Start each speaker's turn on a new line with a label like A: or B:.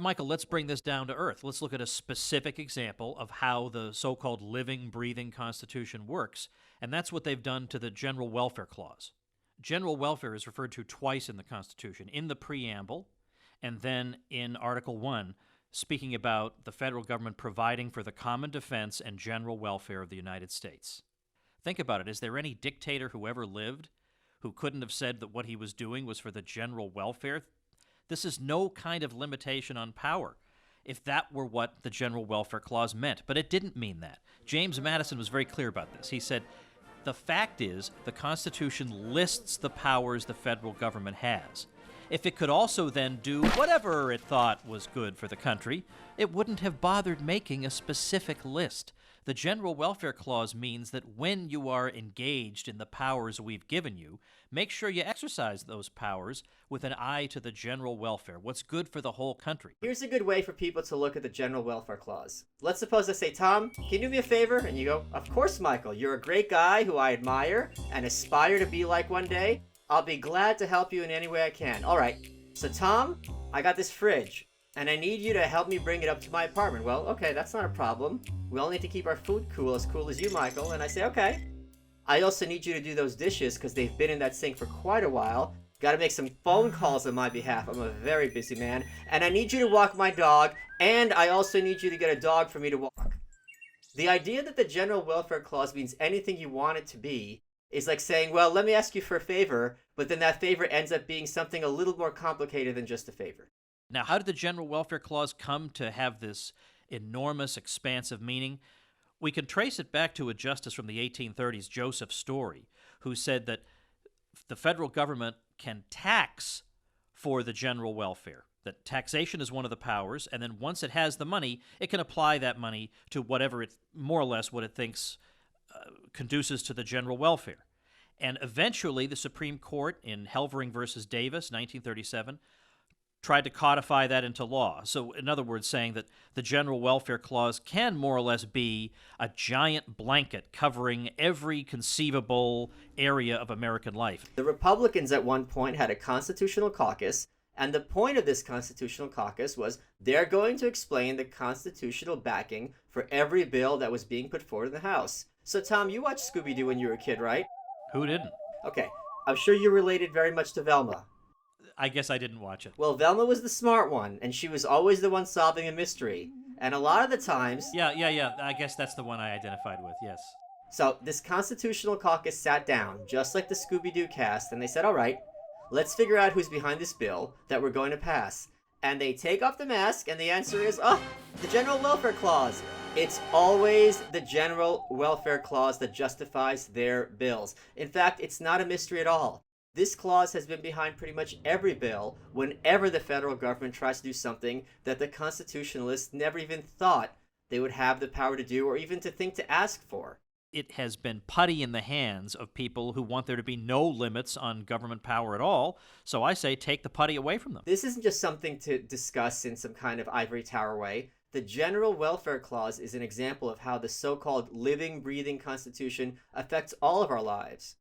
A: Michael, let's bring this down to earth. Let's look at a specific example of how the so-called living, breathing Constitution works, and that's what they've done to the General Welfare Clause. General welfare is referred to twice in the Constitution, in the preamble and then in Article 1, speaking about the federal government providing for the common defense and general welfare of the United States. Think about it. Is there any dictator who ever lived who couldn't have said that what he was doing was for the general welfare? This is no kind of limitation on power, if that were what the General Welfare Clause meant. But it didn't mean that. James Madison was very clear about this. He said, the fact is, the Constitution lists the powers the federal government has. If it could also then do whatever it thought was good for the country, it wouldn't have bothered making a specific list. The General Welfare Clause means that when you are engaged in the powers we've given you, make sure you exercise those powers with an eye to the general welfare, what's good for the whole country.
B: Here's a good way for people to look at the General Welfare Clause. Let's suppose I say, Tom, can you do me a favor? And you go, of course, Michael. You're a great guy who I admire and aspire to be like one day. I'll be glad to help you in any way I can. All right. So, Tom, I got this fridge, and I need you to help me bring it up to my apartment. Well, okay, that's not a problem. We all need to keep our food cool as you, Michael. And I say, okay. I also need you to do those dishes because they've been in that sink for quite a while. Got to make some phone calls on my behalf. I'm a very busy man. And I need you to walk my dog, and I also need you to get a dog for me to walk. The idea that the General Welfare Clause means anything you want it to be is like saying, well, let me ask you for a favor, but then that favor ends up being something a little more complicated than just a favor.
A: Now, how did the General Welfare Clause come to have this enormous, expansive meaning? We can trace it back to a justice from the 1830s, Joseph Story, who said that the federal government can tax for the general welfare, that taxation is one of the powers, and then once it has the money, it can apply that money to whatever it, more or less what it thinks conduces to the general welfare. And eventually, the Supreme Court in Helvering versus Davis, 1937, tried to codify that into law. So, in other words, saying that the General Welfare Clause can more or less be a giant blanket covering every conceivable area of American life.
B: The Republicans at one point had a constitutional caucus, and the point of this constitutional caucus was they're going to explain the constitutional backing for every bill that was being put forward in the House. So, Tom, you watched Scooby-Doo when you were a kid, right?
A: Who didn't?
B: Okay, I'm sure you related very much to Velma.
A: I guess I didn't watch it.
B: Well, Velma was the smart one, and she was always the one solving a mystery. And a lot of the times...
A: Yeah. I guess that's the one I identified with, yes.
B: So, this constitutional caucus sat down, just like the Scooby-Doo cast, and they said, all right, let's figure out who's behind this bill that we're going to pass. And they take off the mask, and the answer is, the General Welfare Clause. It's always the General Welfare Clause that justifies their bills. In fact, it's not a mystery at all. This clause has been behind pretty much every bill whenever the federal government tries to do something that the constitutionalists never even thought they would have the power to do or even to think to ask for.
A: It has been putty in the hands of people who want there to be no limits on government power at all. So I say take the putty away from them.
B: This isn't just something to discuss in some kind of ivory tower way. The General Welfare Clause is an example of how the so-called living, breathing Constitution affects all of our lives.